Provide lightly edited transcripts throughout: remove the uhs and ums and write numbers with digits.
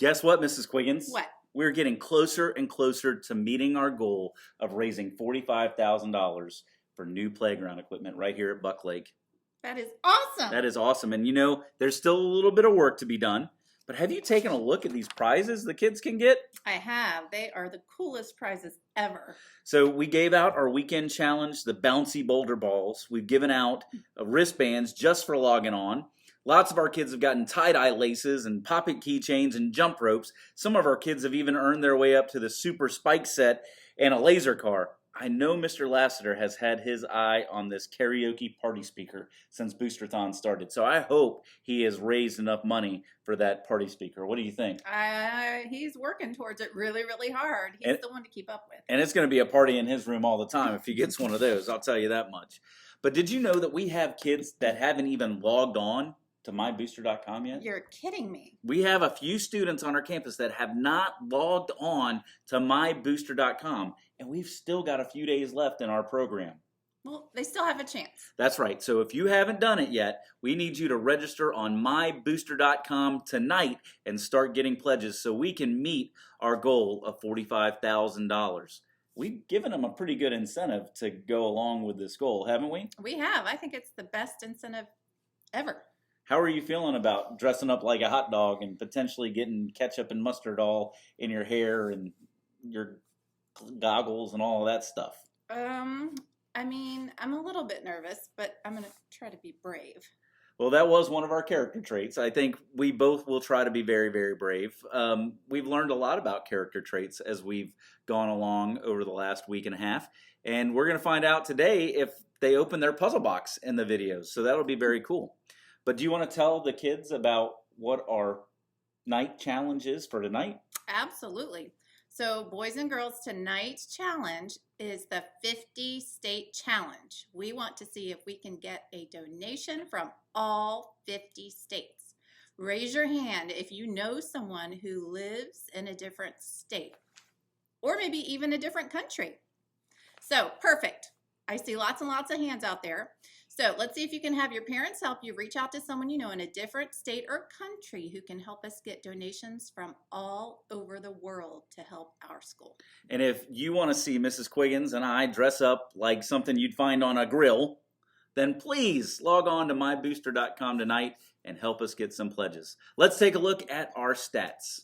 Guess what, Mrs. Quiggins? What? We're getting closer and closer to meeting our goal of raising $45,000 for new playground equipment right here at Buck Lake. That is awesome. That is awesome. And you know, there's still a little bit of work to be done. But have you taken a look at these prizes the kids can get? I have. They are the coolest prizes ever. So we gave out our weekend challenge, the bouncy boulder balls. We've given out wristbands just for logging on. Lots of our kids have gotten tie-dye laces and pop-it keychains and jump ropes. Some of our kids have even earned their way up to the super spike set and a laser car. I know Mr. Lassiter has had his eye on this karaoke party speaker since Boosterthon started. So I hope he has raised enough money for that party speaker. What do you think? He's working towards it really, really hard. He's the one to keep up with. And it's going to be a party in his room all the time if he gets one of those. I'll tell you that much. But did you know that we have kids that haven't even logged on to mybooster.com yet? You're kidding me. We have a few students on our campus that have not logged on to mybooster.com, and we've still got a few days left in our program. Well, they still have a chance. That's right. So if you haven't done it yet, we need you to register on mybooster.com tonight and start getting pledges so we can meet our goal of $45,000. We've given them a pretty good incentive to go along with this goal, haven't we? We have. I think it's the best incentive ever. How are you feeling about dressing up like a hot dog and potentially getting ketchup and mustard all in your hair and your goggles and all of that stuff? I mean, I'm a little bit nervous, but I'm going to try to be brave. Well, that was one of our character traits. I think we both will try to be very, very brave. We've learned a lot about character traits as we've gone along over the last week and a half. And we're going to find out today if they open their puzzle box in the videos. So that'll be very cool. But do you want to tell the kids about what our night challenge is for tonight? Absolutely. So boys and girls, tonight's challenge is the 50 state challenge. We want to see if we can get a donation from all 50 states. Raise your hand if you know someone who lives in a different state or maybe even a different country. So perfect. I see lots and lots of hands out there. So let's see if you can have your parents help you reach out to someone you know in a different state or country who can help us get donations from all over the world to help our school. And if you want to see Mrs. Quiggins and I dress up like something you'd find on a grill, then please log on to mybooster.com tonight and help us get some pledges. Let's take a look at our stats.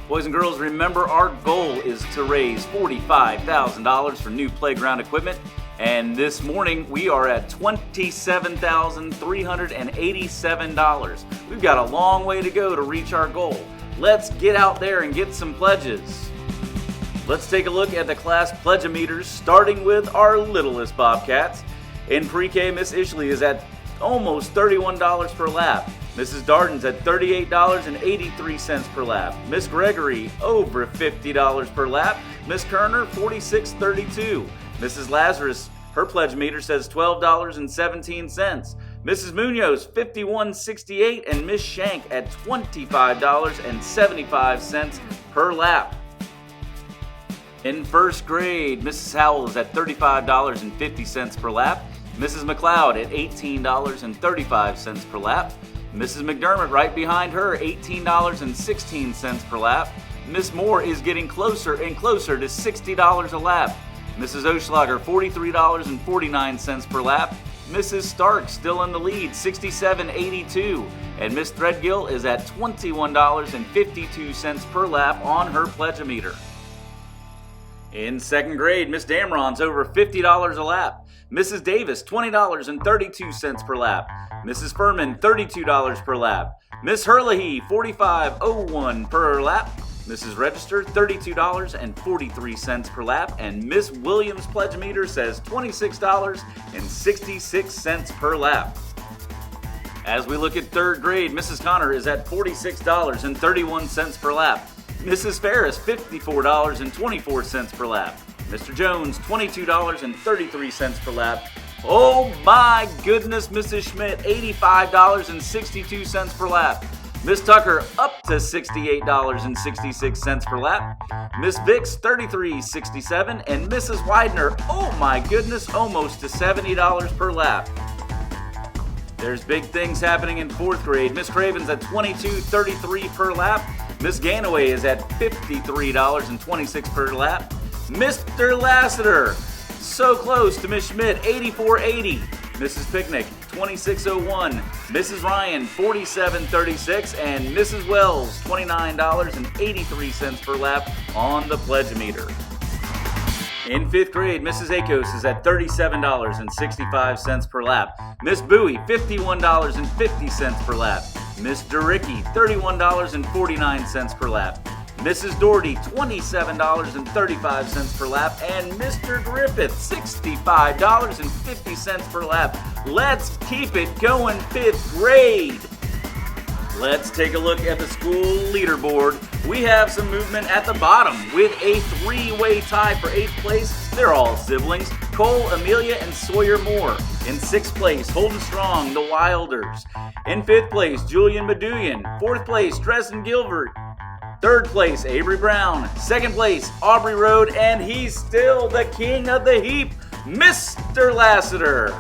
Boys and girls, remember our goal is to raise $45,000 for new playground equipment. And this morning we are at $27,387. We've got a long way to go to reach our goal. Let's get out there and get some pledges. Let's take a look at the class pledge-o-meters, starting with our littlest Bobcats. In pre-K, Miss Ishley is at almost $31 per lap. Mrs. Darden's at $38.83 per lap. Miss Gregory, over $50 per lap. Miss Kerner, $46.32. Mrs. Lazarus, her pledge meter says $12.17. Mrs. Munoz, $51.68, and Miss Shank at $25.75 per lap. In first grade, Mrs. Howell is at $35.50 per lap. Mrs. McLeod at $18.35 per lap. Mrs. McDermott right behind her, $18.16 per lap. Miss Moore is getting closer and closer to $60 a lap. Mrs. Oschlager, $43.49 per lap. Mrs. Stark still in the lead, $67.82. And Miss Threadgill is at $21.52 per lap on her pledge-o-meter. In second grade, Miss Damron's over $50 a lap. Mrs. Davis, $20.32 per lap. Mrs. Furman, $32 per lap. Miss Herlihy, $45.01 per lap. Mrs. Register, $32.43 per lap. And Miss Williams' pledge meter says $26.66 per lap. As we look at third grade, Mrs. Connor is at $46.31 per lap. Mrs. Ferris, $54.24 per lap. Mr. Jones, $22.33 per lap. Oh my goodness, Mrs. Schmidt, $85.62 per lap. Miss Tucker, up to $68.66 per lap. Miss Vicks, $33.67. And Mrs. Widener, oh my goodness, almost to $70 per lap. There's big things happening in 4th grade. Miss Craven's at $22.33 per lap. Miss Ganaway is at $53.26 per lap. Mr. Lassiter, so close to Miss Schmidt, $84.80. Mrs. Picnic, $26.01. Mrs. Ryan, $47.36. And Mrs. Wells, $29.83 per lap on the pledge-o-meter. In 5th grade, Mrs. Akos is at $37.65 per lap. Miss Bowie, $51.50 per lap. Miss Duricky, $31.49 per lap. Mrs. Doherty, $27.35 per lap. And Mr. Griffith, $65.50 per lap. Let's keep it going, 5th grade. Let's take a look at the school leaderboard. We have some movement at the bottom with a 3-way tie for 8th place. They're all siblings, Cole, Amelia, and Sawyer Moore. In 6th place, holding strong, the Wilders. In 5th place, Julian Meduyan. 4th place, Dresden Gilbert. 3rd place, Avery Brown. 2nd place, Aubrey Road. And he's still the king of the heap, Mr. Lassiter.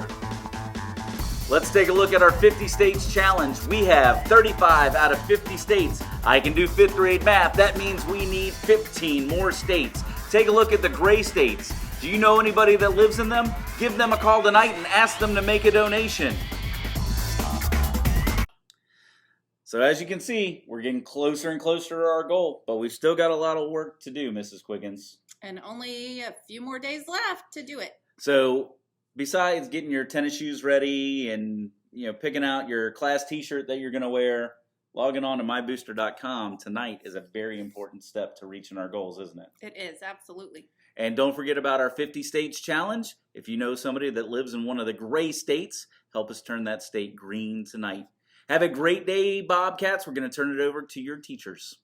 Let's take a look at our 50 states challenge. We have 35 out of 50 states. I can do 5th grade math. That means we need 15 more states. Take a look at the gray states. Do you know anybody that lives in them? Give them a call tonight and ask them to make a donation. So as you can see, we're getting closer and closer to our goal, but we've still got a lot of work to do, Mrs. Quiggins. And only a few more days left to do it. So besides getting your tennis shoes ready and picking out your class t-shirt that you're going to wear, logging on to mybooster.com tonight is a very important step to reaching our goals, isn't it? It is, absolutely. And don't forget about our 50 states challenge. If you know somebody that lives in one of the gray states, help us turn that state green tonight. Have a great day, Bobcats. We're going to turn it over to your teachers.